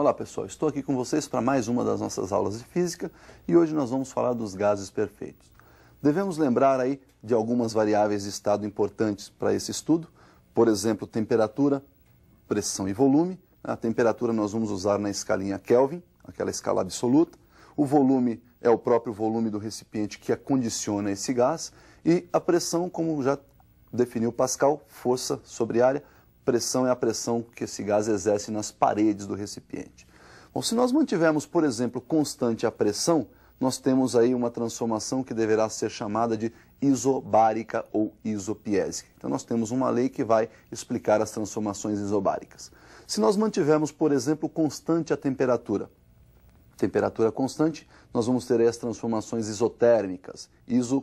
Olá pessoal, estou aqui com vocês para mais uma das nossas aulas de física e hoje nós vamos falar dos gases perfeitos. Devemos lembrar aí de algumas variáveis de estado importantes para esse estudo, por exemplo, temperatura, pressão e volume. A temperatura nós vamos usar na escalinha Kelvin, aquela escala absoluta. O volume é o próprio volume do recipiente que acondiciona esse gás e a pressão, como já definiu Pascal, força sobre área. Pressão é a pressão que esse gás exerce nas paredes do recipiente. Bom, se nós mantivermos, por exemplo, constante a pressão, nós temos aí uma transformação que deverá ser chamada de isobárica ou isopiésica. Então nós temos uma lei que vai explicar as transformações isobáricas. Se nós mantivermos, por exemplo, constante a temperatura constante, nós vamos ter aí as transformações isotérmicas,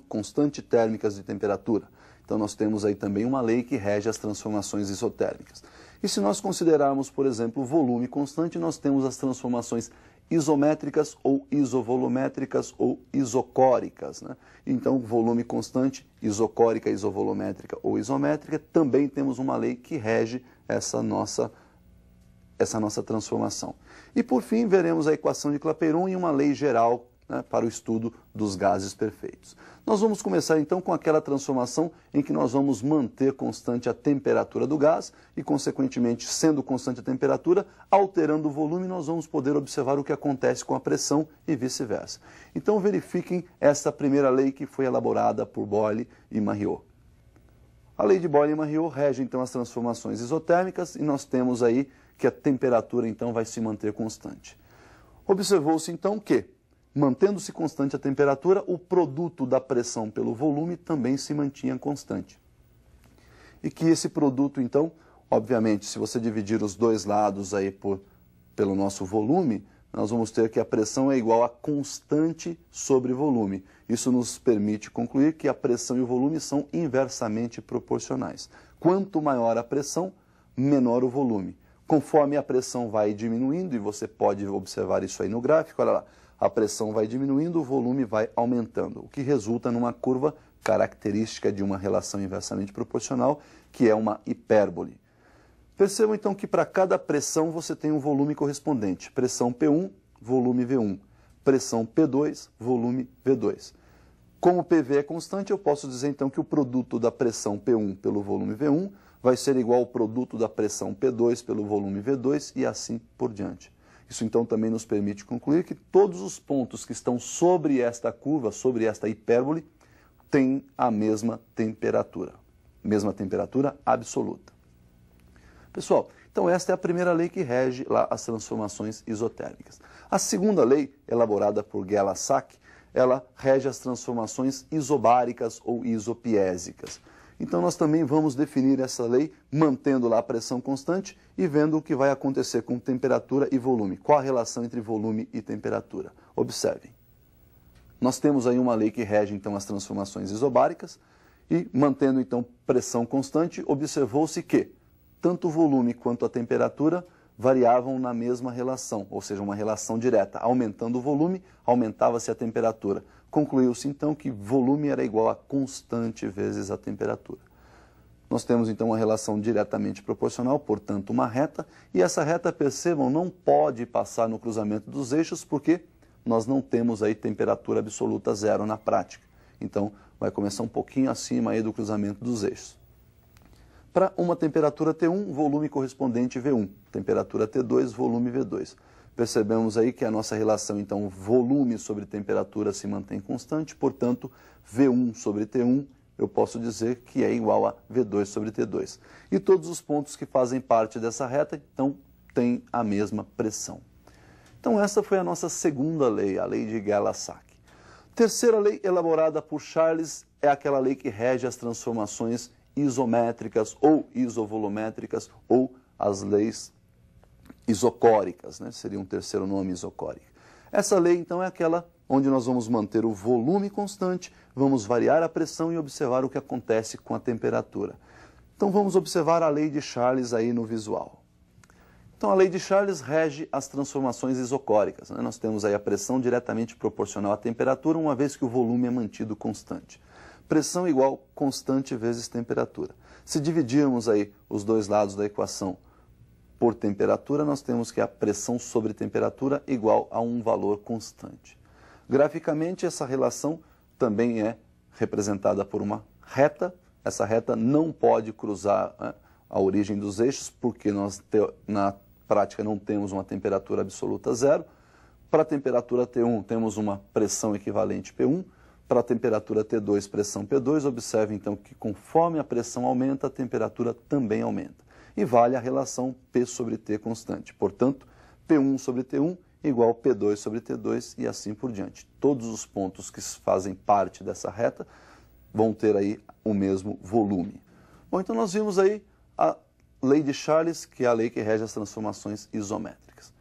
constante térmicas de temperatura. Então nós temos aí também uma lei que rege as transformações isotérmicas. E se nós considerarmos, por exemplo, o volume constante, nós temos as transformações isométricas ou isovolumétricas ou isocóricas, né? Então, volume constante, isocórica, isovolumétrica ou isométrica, também temos uma lei que rege essa nossa transformação. E por fim, veremos a equação de Clapeyron e uma lei geral, né, para o estudo dos gases perfeitos. Nós vamos começar então com aquela transformação em que nós vamos manter constante a temperatura do gás e, consequentemente, sendo constante a temperatura, alterando o volume, nós vamos poder observar o que acontece com a pressão e vice-versa. Então verifiquem essa primeira lei que foi elaborada por Boyle e Mariot. A lei de Boyle e Mariot rege então as transformações isotérmicas e nós temos aí que a temperatura então vai se manter constante. Observou-se então que, mantendo-se constante a temperatura, o produto da pressão pelo volume também se mantinha constante. E que esse produto, então, obviamente, se você dividir os dois lados aí pelo nosso volume, nós vamos ter que a pressão é igual a constante sobre volume. Isso nos permite concluir que a pressão e o volume são inversamente proporcionais. Quanto maior a pressão, menor o volume. Conforme a pressão vai diminuindo, e você pode observar isso aí no gráfico, olha lá, a pressão vai diminuindo, o volume vai aumentando, o que resulta numa curva característica de uma relação inversamente proporcional, que é uma hipérbole. Percebam então que para cada pressão você tem um volume correspondente. Pressão P1, volume V1. Pressão P2, volume V2. Como PV é constante, eu posso dizer então que o produto da pressão P1 pelo volume V1 vai ser igual ao produto da pressão P2 pelo volume V2 e assim por diante. Isso então também nos permite concluir que todos os pontos que estão sobre esta curva, sobre esta hipérbole, têm a mesma temperatura absoluta. Pessoal, então esta é a primeira lei que rege lá as transformações isotérmicas. A segunda lei, elaborada por Gay-Lussac, ela rege as transformações isobáricas ou isopiésicas. Então nós também vamos definir essa lei mantendo lá a pressão constante e vendo o que vai acontecer com temperatura e volume. Qual a relação entre volume e temperatura? Observem. Nós temos aí uma lei que rege então as transformações isobáricas e mantendo então pressão constante, observou-se que tanto o volume quanto a temperatura variavam na mesma relação, ou seja, uma relação direta. Aumentando o volume, aumentava-se a temperatura. Concluiu-se então que volume era igual a constante vezes a temperatura. Nós temos então uma relação diretamente proporcional, portanto uma reta, e essa reta, percebam, não pode passar no cruzamento dos eixos porque nós não temos aí temperatura absoluta zero na prática. Então vai começar um pouquinho acima aí do cruzamento dos eixos. Para uma temperatura T1, volume correspondente V1, temperatura T2, volume V2. Percebemos aí que a nossa relação, então, volume sobre temperatura se mantém constante, portanto, V1 sobre T1, eu posso dizer que é igual a V2 sobre T2. E todos os pontos que fazem parte dessa reta, então, têm a mesma pressão. Então, essa foi a nossa segunda lei, a lei de Gay-Lussac. Terceira lei, elaborada por Charles, é aquela lei que rege as transformações isométricas ou isovolumétricas ou as leis isocóricas, né? Seria um terceiro nome, isocórica. Essa lei, então, é aquela onde nós vamos manter o volume constante, vamos variar a pressão e observar o que acontece com a temperatura. Então, vamos observar a lei de Charles aí no visual. Então, a lei de Charles rege as transformações isocóricas, né? Nós temos aí a pressão diretamente proporcional à temperatura, uma vez que o volume é mantido constante. Pressão igual constante vezes temperatura. Se dividirmos aí os dois lados da equação por temperatura, nós temos que a pressão sobre temperatura igual a um valor constante. Graficamente, essa relação também é representada por uma reta. Essa reta não pode cruzar, né, a origem dos eixos, porque nós, na prática, não temos uma temperatura absoluta zero. Para a temperatura T1, temos uma pressão equivalente P1. Para a temperatura T2, pressão P2. Observe, então, que conforme a pressão aumenta, a temperatura também aumenta. E vale a relação P sobre T constante. Portanto, P1 sobre T1 igual P2 sobre T2 e assim por diante. Todos os pontos que fazem parte dessa reta vão ter aí o mesmo volume. Bom, então nós vimos aí a lei de Charles, que é a lei que rege as transformações isométricas.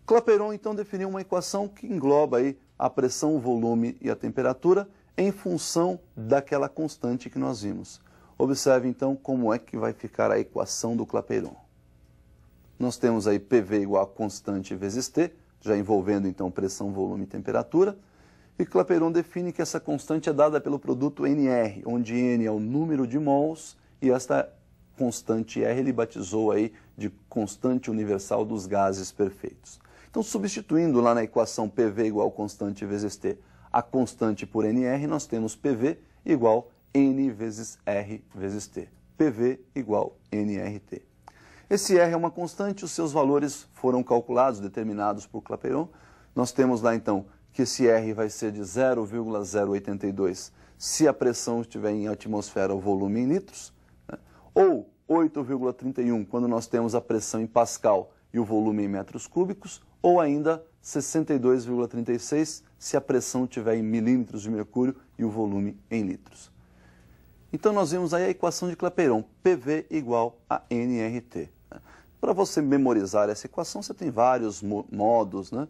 Clapeyron, então, definiu uma equação que engloba aí a pressão, o volume e a temperatura em função daquela constante que nós vimos. Observe, então, como é que vai ficar a equação do Clapeyron. Nós temos aí PV igual a constante vezes T, já envolvendo, então, pressão, volume e temperatura. E Clapeyron define que essa constante é dada pelo produto NR, onde N é o número de mols e esta constante R ele batizou aí de constante universal dos gases perfeitos. Então, substituindo lá na equação PV igual a constante vezes T, a constante por NR, nós temos PV igual N vezes R vezes T. PV igual NRT. Esse R é uma constante, os seus valores foram calculados, determinados por Clapeyron. Nós temos lá, então, que esse R vai ser de 0,082 se a pressão estiver em atmosfera, o volume em litros, né? Ou 8,31 quando nós temos a pressão em Pascal e o volume em metros cúbicos, ou ainda 62,36 se a pressão estiver em milímetros de mercúrio e o volume em litros. Então nós vimos aí a equação de Clapeyron, PV igual a NRT. Para você memorizar essa equação, você tem vários modos, né?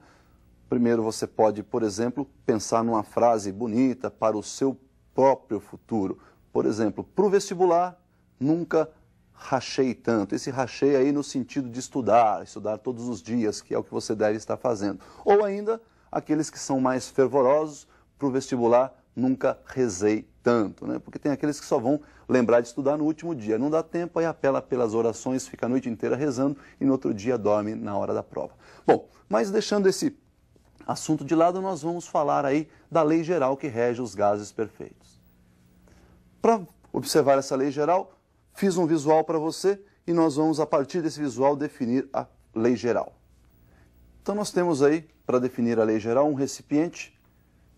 Primeiro você pode, por exemplo, pensar numa frase bonita para o seu próprio futuro. Por exemplo, para o vestibular, nunca rachei tanto. Esse rachei aí no sentido de estudar todos os dias, que é o que você deve estar fazendo. Ou ainda, aqueles que são mais fervorosos, para o vestibular, nunca rezei tanto, né? Porque tem aqueles que só vão lembrar de estudar no último dia. Não dá tempo, aí apela pelas orações, fica a noite inteira rezando e no outro dia dorme na hora da prova. Bom, mas deixando esse assunto de lado, nós vamos falar aí da lei geral que rege os gases perfeitos. Para observar essa lei geral, fiz um visual para você e nós vamos, a partir desse visual, definir a lei geral. Então nós temos aí, para definir a lei geral, um recipiente,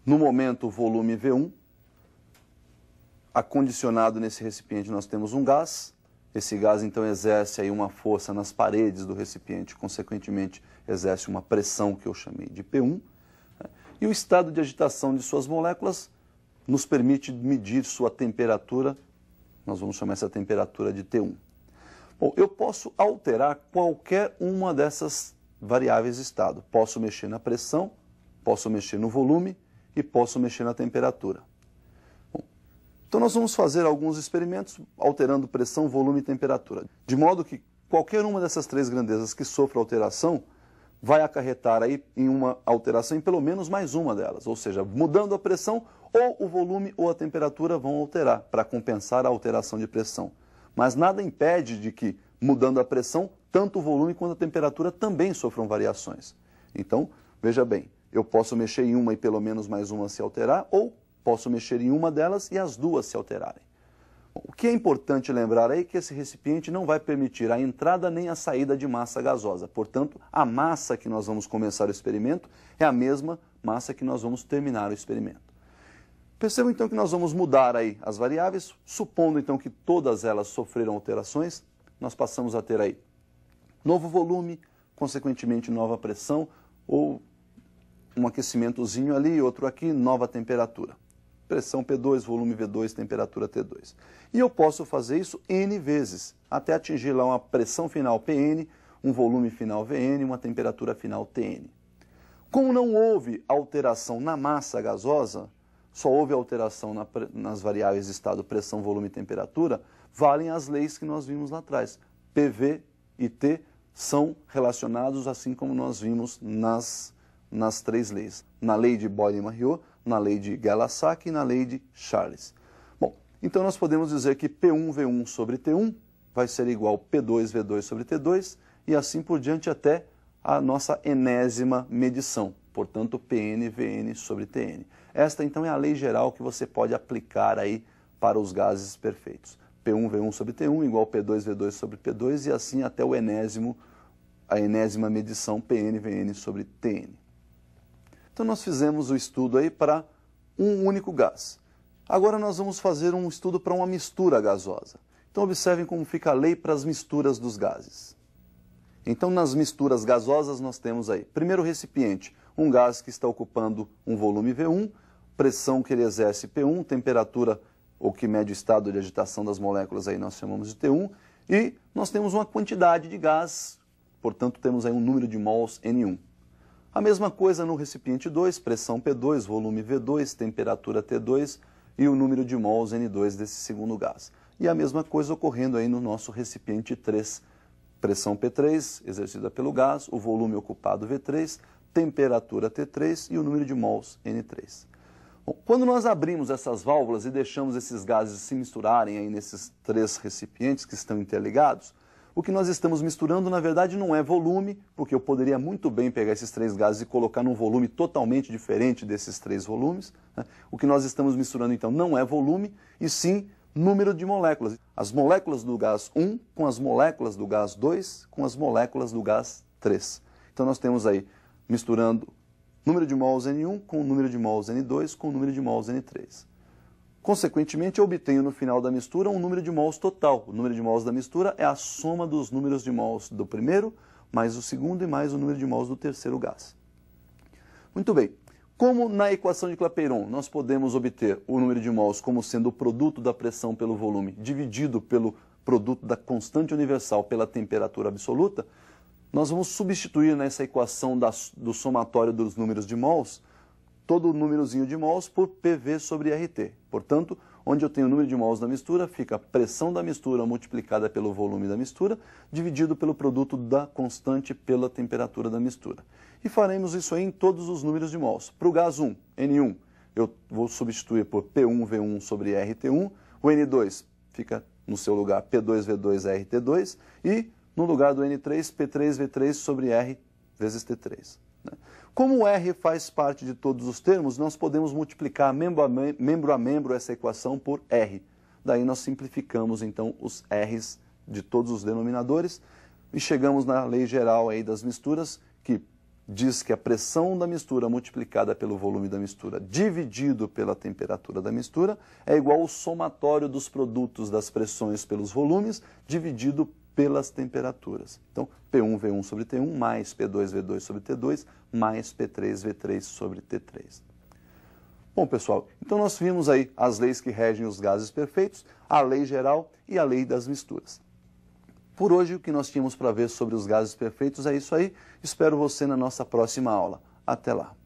no momento o volume V1, acondicionado nesse recipiente nós temos um gás. Esse gás então exerce aí uma força nas paredes do recipiente, consequentemente exerce uma pressão que eu chamei de P1. E o estado de agitação de suas moléculas nos permite medir sua temperatura, nós vamos chamar essa temperatura de T1. Bom, eu posso alterar qualquer uma dessas variáveis de estado. Posso mexer na pressão, posso mexer no volume e posso mexer na temperatura. Então nós vamos fazer alguns experimentos alterando pressão, volume e temperatura, de modo que qualquer uma dessas três grandezas que sofra alteração vai acarretar aí em uma alteração em pelo menos mais uma delas, ou seja, mudando a pressão, ou o volume ou a temperatura vão alterar para compensar a alteração de pressão. Mas nada impede de que, mudando a pressão, tanto o volume quanto a temperatura também sofram variações. Então, veja bem, eu posso mexer em uma e pelo menos mais uma se alterar, ou posso mexer em uma delas e as duas se alterarem. Bom, o que é importante lembrar aí é que esse recipiente não vai permitir a entrada nem a saída de massa gasosa. Portanto, a massa que nós vamos começar o experimento é a mesma massa que nós vamos terminar o experimento. Percebam então que nós vamos mudar aí as variáveis, supondo então que todas elas sofreram alterações, nós passamos a ter aí novo volume, consequentemente nova pressão, ou um aquecimentozinho ali, outro aqui, nova temperatura. Pressão P2, volume V2, temperatura T2. E eu posso fazer isso N vezes, até atingir lá uma pressão final PN, um volume final VN, uma temperatura final TN. Como não houve alteração na massa gasosa, só houve alteração nas variáveis de estado, pressão, volume e temperatura, valem as leis que nós vimos lá atrás. PV e T são relacionados assim como nós vimos nas três leis. Na lei de Boyle-Mariot, na lei de Gay-Lussac e na lei de Charles. Bom, então nós podemos dizer que P1V1 sobre T1 vai ser igual a P2V2 sobre T2 e assim por diante até a nossa enésima medição, portanto PN, VN sobre TN. Esta então é a lei geral que você pode aplicar aí para os gases perfeitos. P1, V1 sobre T1 igual P2, V2 sobre P2 e assim até a enésima medição PN, VN sobre TN. Então nós fizemos o estudo aí para um único gás. Agora nós vamos fazer um estudo para uma mistura gasosa. Então observem como fica a lei para as misturas dos gases. Então nas misturas gasosas nós temos aí, primeiro recipiente, um gás que está ocupando um volume V1, pressão que ele exerce P1, temperatura ou que mede o estado de agitação das moléculas aí nós chamamos de T1, e nós temos uma quantidade de gás, portanto temos aí um número de mols N1. A mesma coisa no recipiente 2, pressão P2, volume V2, temperatura T2 e o número de mols N2 desse segundo gás. E a mesma coisa ocorrendo aí no nosso recipiente 3, pressão P3, exercida pelo gás, o volume ocupado V3, temperatura T3 e o número de mols N3. Bom, quando nós abrimos essas válvulas e deixamos esses gases se misturarem aí nesses 3 recipientes que estão interligados, o que nós estamos misturando, na verdade, não é volume, porque eu poderia muito bem pegar esses 3 gases e colocar num volume totalmente diferente desses 3 volumes. Né? O que nós estamos misturando, então, não é volume, e sim número de moléculas. As moléculas do gás 1 com as moléculas do gás 2 com as moléculas do gás 3. Então, nós temos aí, misturando número de mols N1 com o número de mols N2 com o número de mols N3. Consequentemente, eu obtenho no final da mistura um número de mols total. O número de mols da mistura é a soma dos números de mols do primeiro, mais o segundo e mais o número de mols do terceiro gás. Muito bem. Como na equação de Clapeyron nós podemos obter o número de mols como sendo o produto da pressão pelo volume dividido pelo produto da constante universal pela temperatura absoluta, nós vamos substituir nessa equação do somatório dos números de mols todo o númerozinho de mols por PV sobre RT. Portanto, onde eu tenho o número de mols da mistura, fica a pressão da mistura multiplicada pelo volume da mistura, dividido pelo produto da constante pela temperatura da mistura. E faremos isso aí em todos os números de mols. Para o gás 1, N1, eu vou substituir por P1, V1 sobre RT1. O N2 fica no seu lugar P2, V2, RT2. E no lugar do N3, P3, V3 sobre R vezes T3. Como o R faz parte de todos os termos, nós podemos multiplicar membro a membro essa equação por R. Daí nós simplificamos então os R's de todos os denominadores e chegamos na lei geral aí das misturas, que diz que a pressão da mistura multiplicada pelo volume da mistura dividido pela temperatura da mistura é igual ao somatório dos produtos das pressões pelos volumes dividido pelas temperaturas. Então, P1, V1 sobre T1 mais P2, V2 sobre T2 mais P3, V3 sobre T3. Bom, pessoal, então nós vimos aí as leis que regem os gases perfeitos, a lei geral e a lei das misturas. Por hoje, o que nós tínhamos para ver sobre os gases perfeitos é isso aí. Espero você na nossa próxima aula. Até lá!